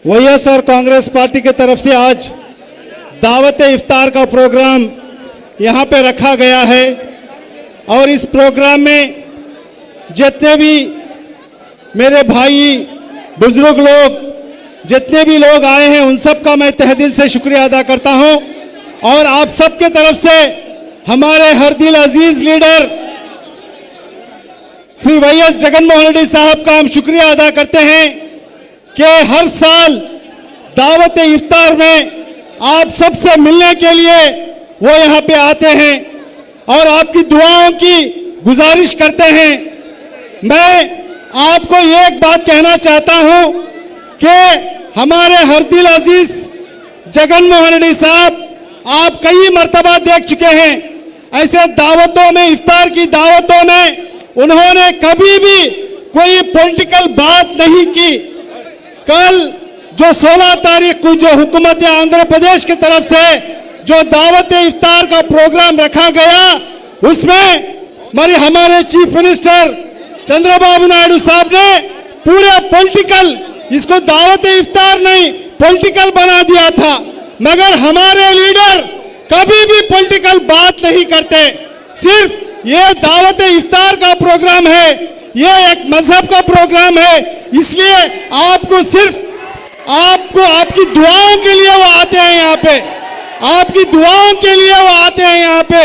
YSR Congress party की तरफ से आज दावत इफ्तार का प्रोग्राम यहाँ पे रखा गया है और इस प्रोग्राम में जितने भी मेरे भाई बुजुर्ग लोग जितने भी लोग आए हैं उन सब का मैं तहे दिल से शुक्रिया अदा करता हूं और आप सबके तरफ से हमारे हर दिल अजीज लीडर श्री वाईएस जगनमोहन रेड्डी साहब का हम शुक्रिया अदा करते हैं कि हर साल दावत इफ्तार में आप सबसे मिलने के लिए वो यहाँ पे आते हैं और आपकी दुआओं की गुजारिश करते हैं। मैं आपको एक बात कहना चाहता हूं कि हमारे हर दिल अजीज जगनमोहन रेड्डी साहब आप कई मर्तबा देख चुके हैं, ऐसे दावतों में इफ्तार की दावतों में उन्होंने कभी भी कोई पॉलिटिकल बात नहीं की। कल जो 16 तारीख को जो हुकूमत आंध्र प्रदेश की तरफ से जो दावत इफ्तार का प्रोग्राम रखा गया उसमें हमारे चीफ मिनिस्टर चंद्रबाबू नायडू साहब ने पूरे पॉलिटिकल इसको दावत इफ्तार नहीं पॉलिटिकल बना दिया था, मगर हमारे लीडर कभी भी पॉलिटिकल बात नहीं करते। सिर्फ ये दावत इफ्तार का प्रोग्राम है, ये एक मजहब का प्रोग्राम है, इसलिए आपको सिर्फ आपकी दुआओं के लिए वो आते हैं यहाँ पे, आपकी दुआओं के लिए वो आते हैं यहाँ पे,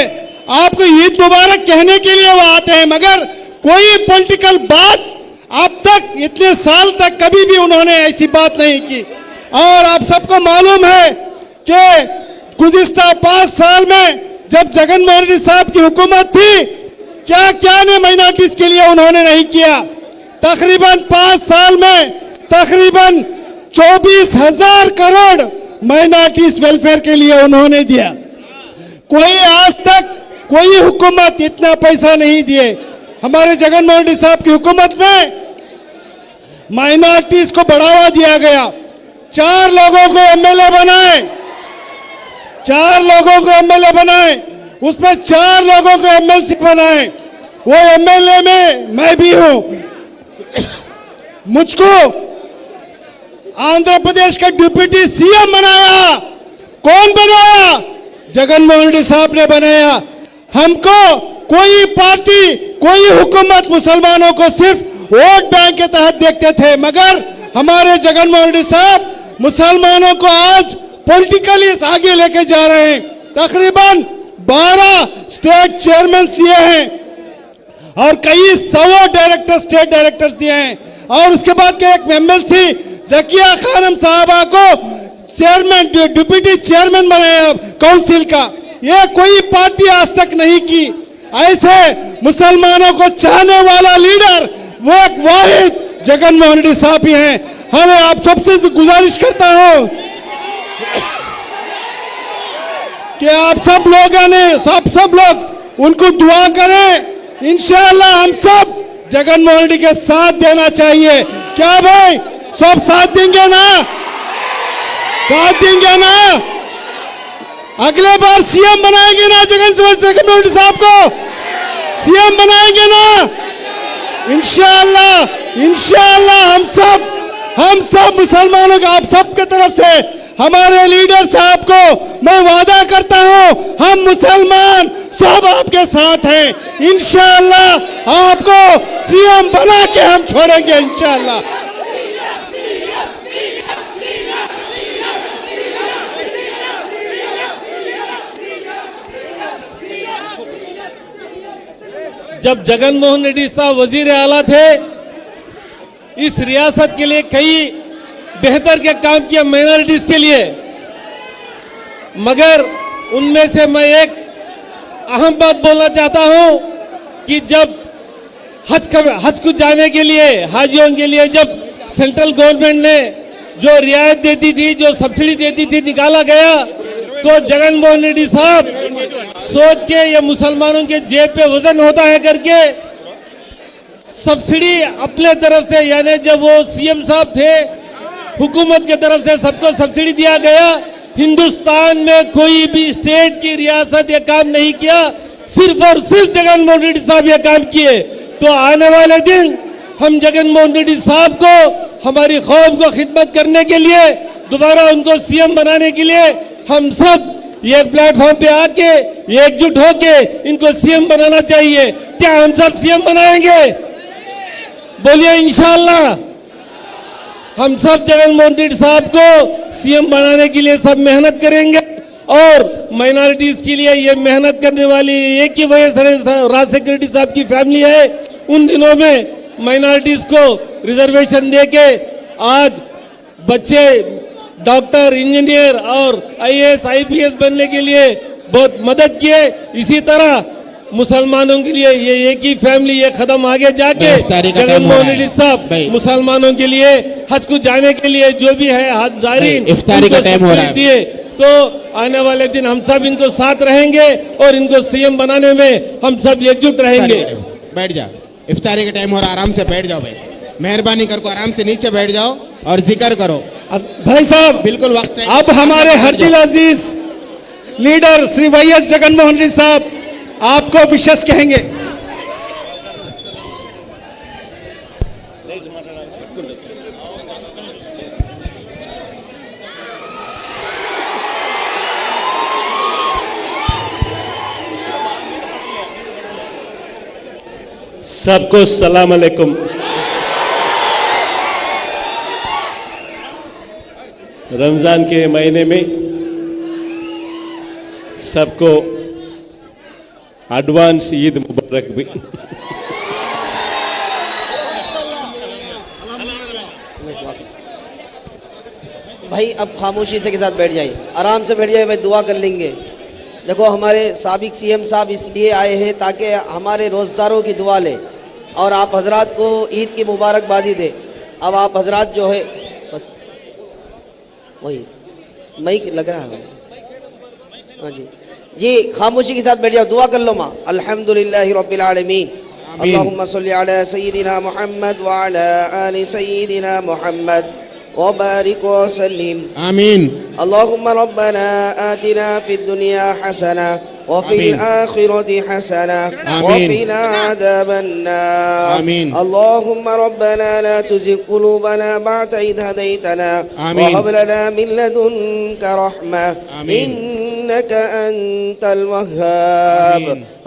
आपको ईद मुबारक कहने के लिए वो आते हैं, मगर कोई पॉलिटिकल बात अब तक इतने साल तक कभी भी उन्होंने ऐसी बात नहीं की। और आप सबको मालूम है कि गुज़िश्ता 5 साल में जब जगनमोहन रेड्डी साहब की हुकूमत थी क्या क्या ने माइनॉरिटीज के लिए उन्होंने नहीं किया। तकरीबन 5 साल में तकरीबन 24,000 करोड़ माइनॉरिटीज वेलफेयर के लिए उन्होंने दिया। कोई आज तक कोई हुकूमत इतना पैसा नहीं दिए। हमारे जगनमोहन रेड्डी साहब की हुकूमत में माइनॉरिटीज को बढ़ावा दिया गया। 4 लोगों को एमएलए बनाए, 4 लोगों को एमएलए बनाए, उसमें 4 लोगों को एमएलसी बनाए। वो एमएलए में मैं भी हूं। मुझको आंध्र प्रदेश का डिप्टी सीएम बनाया। कौन बनाया? जगनमोहन रेड्डी साहब ने बनाया। हमको कोई पार्टी कोई हुकूमत मुसलमानों को सिर्फ वोट बैंक के तहत देखते थे, मगर हमारे जगनमोहन रेड्डी साहब मुसलमानों को आज पॉलिटिकली आगे लेके जा रहे हैं। तकरीबन 12 स्टेट चेयरमैन दिए हैं और कई 100 डायरेक्टर स्टेट डायरेक्टर्स दिए हैं और उसके बाद के एक एमएलसी जकिया खानम साहबा को चेयरमैन डिप्टी चेयरमैन बनाया काउंसिल का। ये कोई पार्टी आज तक नहीं की। ऐसे मुसलमानों को चाहने वाला लीडर वो एक वाहिद जगनमोहन रेड्डी साहब ही हैं। हमें आप सबसे गुजारिश करता हूं कि आप सब लोगों ने सब लोग उनको दुआ करें। इंशाअल्लाह हम सब जगनमोहन रेड्डी के साथ देना चाहिए। क्या भाई सब साथ देंगे ना? साथ देंगे ना? अगले बार सीएम बनाएंगे ना? जगनमोहन रेड्डी साहब को सीएम बनाएंगे ना? इंशाअल्लाह हम सब मुसलमानों का आप सबके तरफ से हमारे लीडर साहब को मैं वादा करता हूं हम मुसलमान सब आपके साथ हैं। इंशाअल्लाह आपको सीएम बना के हम छोड़ेंगे इंशाअल्लाह। जब जगनमोहन रेड्डी साहब वजीर आला थे इस रियासत के लिए कई बेहतर के काम किया माइनॉरिटीज के लिए, मगर उनमें से मैं एक अहम बात बोलना चाहता हूं कि जब हज को जाने के लिए हाजियों के लिए जब सेंट्रल गवर्नमेंट ने जो रियायत देती थी जो सब्सिडी देती थी निकाला गया तो जगनमोहन रेड्डी साहब सोच के ये मुसलमानों के जेब पे वजन होता है करके सब्सिडी अपने तरफ से यानी जब वो सीएम साहब थे हुकूमत की तरफ से सबको सब्सिडी दिया गया। हिंदुस्तान में कोई भी स्टेट की रियासत ये काम नहीं किया, सिर्फ और सिर्फ जगनमोहन रेड्डी साहब ये काम किए। तो आने वाले दिन हम जगनमोहन रेड्डी साहब को हमारी कौम को खिदमत करने के लिए, दोबारा उनको सीएम बनाने के लिए हम सब ये प्लेटफॉर्म पे आके ये एकजुट होके इनको सीएम बनाना चाहिए। क्या हम सब सीएम बनाएंगे? बोलिए इंशाअल्लाह। हम सब जगनमोहन रेड्डी साहब को सीएम बनाने के लिए सब मेहनत करेंगे और माइनॉरिटीज के लिए ये मेहनत करने वाली एक ही वजह से राजशेखर रेड्डी साहब की फैमिली है। उन दिनों में माइनॉरिटीज को रिजर्वेशन देके आज बच्चे डॉक्टर, इंजीनियर और आईएएस, आईपीएस बनने के लिए बहुत मदद किए। इसी तरह मुसलमानों के लिए ये एक ही फैमिली एक कदम आगे जाके जगनमोहन रेड्डी साहब मुसलमानों के लिए हज को जाने के लिए जो भी है हज ज़ायरीन इफ्तारी का टाइम हो रहा है दिए, तो आने वाले दिन हम सब इनको साथ रहेंगे और इनको सीएम बनाने में हम सब एकजुट रहेंगे। बैठ जा, इफ्तारी का टाइम हो रहा है, आराम से बैठ जाओ भाई, मेहरबानी करके आराम से नीचे बैठ जाओ और जिक्र करो। भाई साहब बिल्कुल वक्त है। अब हमारे हर दिल अजीज लीडर श्री वाईएस जगनमोहन रेड्डी साहब आपको विशेष कहेंगे। सबको सलाम अलैकुम। रमज़ान के महीने में सबको एडवांस ईद मुबारक भी। भाई अब खामोशी से के साथ बैठ जाइए, आराम से बैठ जाइए भाई, दुआ कर लेंगे। देखो हमारे साबिक सीएम साहब इसलिए आए हैं ताकि हमारे रोज़दारों की दुआ ले और आप हजरात को ईद की मुबारकबादी दे। अब आप हजरात जो है बस वही मई लग रहा है। हाँ जी खामोशी के साथ बैठ जाओ, दुआ कर लो माँ। अल्हम्दुलिल्लाहि रब्बिल आलमीन, अल्लाहुम्मा सल्ली अला सय्यिदिना मुहम्मद व अला आलि सय्यिदिना मुहम्मद व बारिक व सल्लिम। आमीन। अल्लाहुम्मा रब्बना आतिना फिद दुनिया हसना व फिल आखिरति हसना व क़िना अज़ाबन नार। आमीन। अल्लाहुम्मा रब्बना ला तुज़िग़ क़ुलूबना बअद इज़ हदैतना व हब लना मिन लदुनका रहमा इन्नका अंतल वह्हाब।